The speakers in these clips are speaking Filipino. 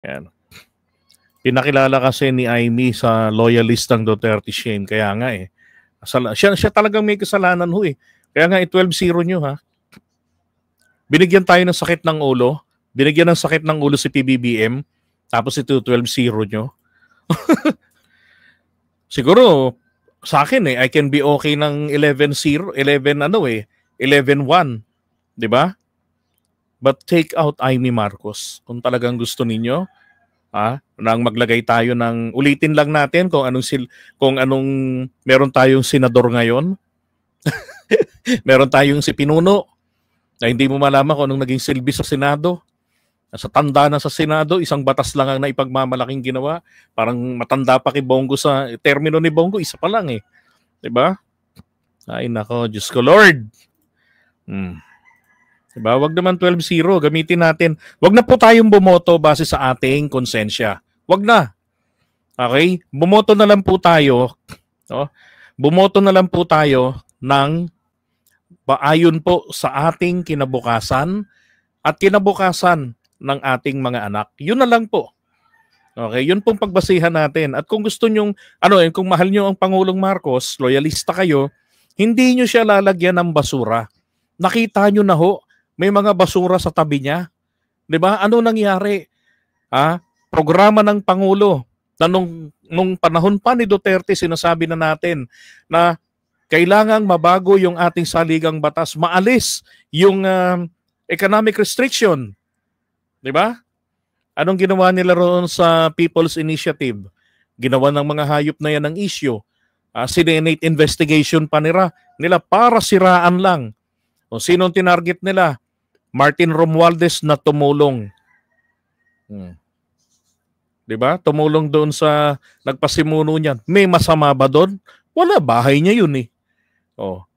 Yan. Pinakilala kasi ni Amy sa loyalist ng Duterte Shane. Kaya nga eh. Siya talagang may kasalanan ho eh. Kaya nga 12-0 nyo ha. Binigyan tayo ng sakit ng ulo. Binigyan ng sakit ng ulo si PBBM. Tapos ito 12-0 nyo. Siguro sa akin eh, I can be okay ng 11-0, 11-1, 'di ba? But take out Amy Marcos kung talagang gusto ninyo, nang maglagay tayo ng ulitin lang natin kung anong meron tayong senador ngayon. Meron tayong si Pinuno na hindi mo malaman kung anong naging silbi sa Senado. Sa tanda na sa Senado, isang batas lang ang naipagmamalaking ginawa. Parang matanda pa kay Bongo sa termino ni Bongo, isa pa lang eh. 'Di ba? Ay nako, Diyos ko Lord. Diba? Wag naman 12-0, gamitin natin. Wag na po tayong bumoto base sa ating konsensya. Wag na. Okay? Bumoto na lang po tayo, no? Bumoto na lang po tayo ng ayon po sa ating kinabukasan at kinabukasan ng ating mga anak. Yun na lang po. Okay, yun pong pagbasihan natin. At kung gusto nyong, kung mahal nyo ang Pangulong Marcos, loyalista kayo, hindi nyo siya lalagyan ng basura. Nakita nyo na ho, may mga basura sa tabi niya. 'Di ba? Ano nangyari? Programa ng Pangulo na nung panahon pa ni Duterte, sinasabi na natin na kailangang mabago yung ating saligang batas, maalis yung economic restriction. 'Di ba? Anong ginawa nila roon sa People's Initiative? Ginawa ng mga hayop na yan ng issue. Senate investigation pa nila para siraan lang. O sinong tinarget nila? Martin Romualdez na tumulong. 'Di ba? Tumulong doon sa nagpasimuno niyan. May masama ba doon? Wala, bahay niya yun eh.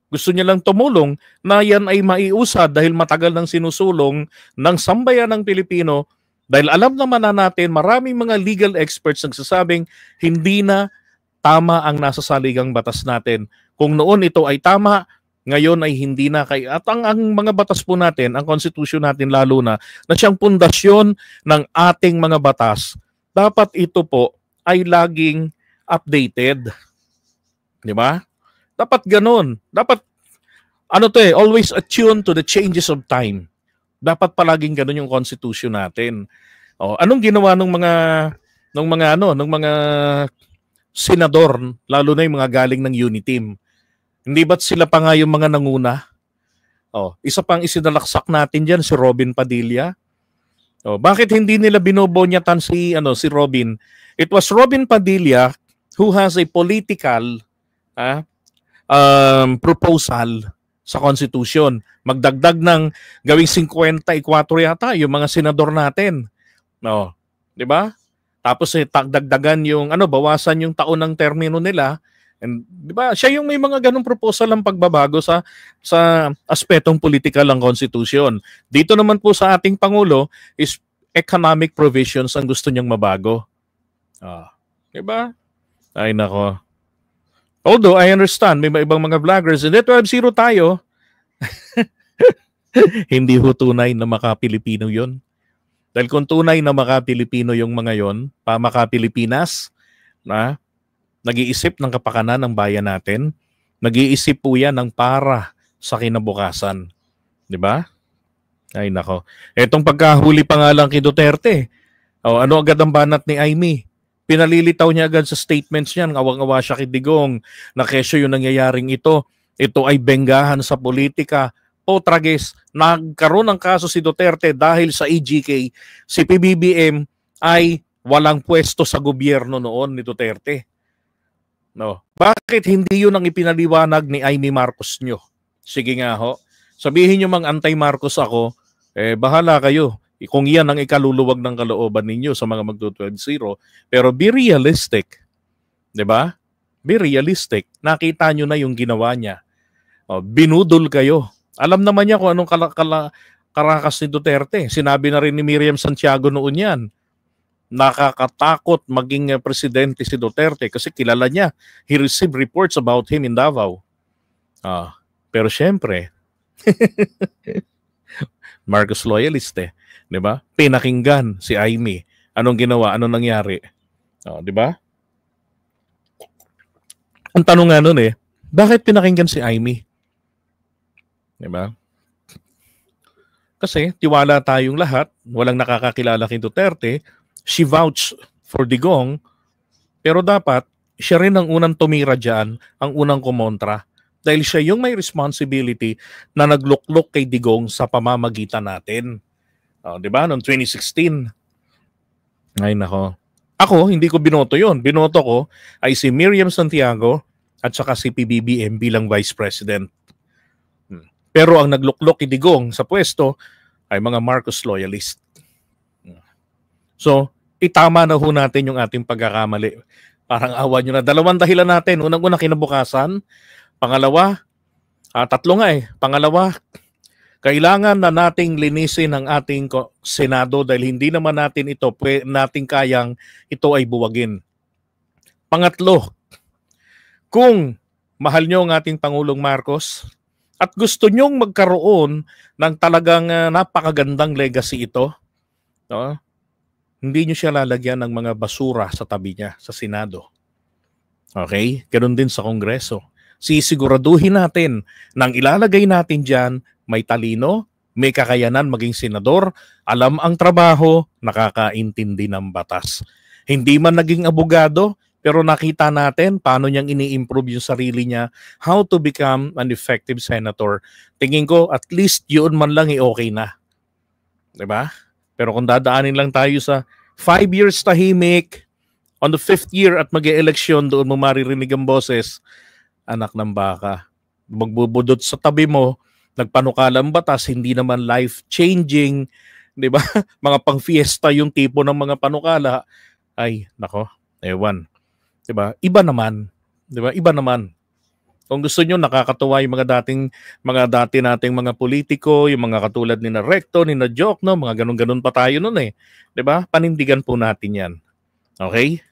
Gusto niya lang tumulong na yan ay maiusad dahil matagal nang sinusulong ng sambayan ng Pilipino. Dahil alam naman na natin, maraming mga legal experts nagsasabing hindi na tama ang nasa saligang batas natin. Kung noon ito ay tama, ngayon ay hindi na. At ang mga batas po natin, ang konstitusyon natin lalo na siyang pundasyon ng ating mga batas, dapat ito po ay laging updated. Di ba? Dapat ganun. Dapat, always attuned to the changes of time. Dapat palaging ganun yung constitution natin. Anong ginawa ng mga senador, lalo na yung mga galing ng Uniteam? Hindi ba't sila pa nga yung mga nanguna? Isa pang isinalaksak natin diyan si Robin Padilla. Bakit hindi nila binobonyatan si Robin? It was Robin Padilla who has a political proposal sa Constitution. Magdagdag ng gawing 54 yata yung mga senador natin. 'Di ba? Tapos dagdagan yung bawasan yung taon ng termino nila. And 'di ba? Siya yung may mga ganung proposal ng pagbabago sa aspetong politikal ng Constitution. Dito naman po sa ating pangulo is economic provisions ang gusto niyang mabago. 'Di ba? Ay nako. Although I understand may ibang mga vloggers, hindi 12-0 tayo. Hindi ho tunay na maka-Pilipino yun. Dahil kung tunay na maka-Pilipino yung mga yon, maka-Pilipinas, na nag-iisip ng kapakanan ng bayan natin, nag-iisip po yan ng para sa kinabukasan. Di ba? Ay nako. Etong pagkahuli pa nga lang kay Duterte, ano agad ang banat ni Amy? Pinalilitaw niya agad sa statements niya, awang-awa siya kay Digong, na kesyo yung nangyayaring ito ay benggahan sa politika. Trages, nagkaroon ng kaso si Duterte dahil sa EGK, si PBBM ay walang pwesto sa gobyerno noon ni Duterte. Bakit hindi yun ang ipinaliwanag ni Amy Marcos nyo? Sige nga ho, sabihin nyo mang anti-Marcos ako, bahala kayo. Kung yan ang ikaluluwag ng kalooban ninyo sa mga magto-12-0. Pero be realistic. 'Di ba? Be realistic. Nakita nyo na yung ginawa niya. Binudol kayo. Alam naman niya kung anong karakas ni Duterte. Sinabi na rin ni Miriam Santiago noon yan. Nakakatakot maging presidente si Duterte kasi kilala niya. He received reports about him in Davao. Pero syempre, Marcos loyalist 'di ba? Pinakinggan si Amy Anong ginawa? Anong nangyari? Oh, di ba? Ang tanong nga nun bakit pinakinggan si Amy? Di ba? Kasi tiwala tayong lahat, walang nakakakilala kay Duterte, she vouched for Digong, pero dapat siya rin ang unang tumira dyan, ang unang kumontra. Dahil siya yung may responsibility na nagluklok kay Digong sa pamamagitan natin. Di ba? Noong 2016. Ay nako. Ako, hindi ko binoto yon. Binoto ko ay si Miriam Santiago at saka si PBBM bilang Vice President. Pero ang nagluklok kay Digong sa pwesto ay mga Marcos loyalist. So, itama na ho natin yung ating pagkakamali. Parang awa nyo na. Dalawang dahilan natin. Unang-una kinabukasan. Pangalawa, tatlo nga Pangalawa, kailangan na nating linisin ang ating Senado dahil hindi naman natin nating kayang ito ay buwagin. Pangatlo, kung mahal nyo ang ating Pangulong Marcos at gusto nyong magkaroon ng talagang napakagandang legacy ito, no? Hindi nyo siya lalagyan ng mga basura sa tabi niya sa Senado. Okay? Ganun din sa Kongreso. Sisiguraduhin natin nang ilalagay natin dyan, may talino, may kakayanan maging senador, alam ang trabaho, nakakaintindi ng batas. Hindi man naging abogado, pero nakita natin paano niyang ini-improve yung sarili niya, how to become an effective senator. Tingin ko, at least yun man lang okay na. Diba? Pero kung dadaanin lang tayo sa 5 years tahimik, on the 5th year at mag-e-eleksyon, doon mo maririnig ang boses, anak ng baka. Magbubudot sa tabi mo, nagpanukalang batas, hindi naman life-changing, di ba? Mga pang-fiesta yung tipo ng mga panukala. Ay, nako, ewan. Di ba? Iba naman. Di ba? Iba naman. Kung gusto nyo, nakakatuwa yung mga dati nating mga politiko, yung mga katulad ni na Recto, ni na Jokno, mga ganun-ganun pa tayo nun Di ba? Panindigan po natin yan. Okay?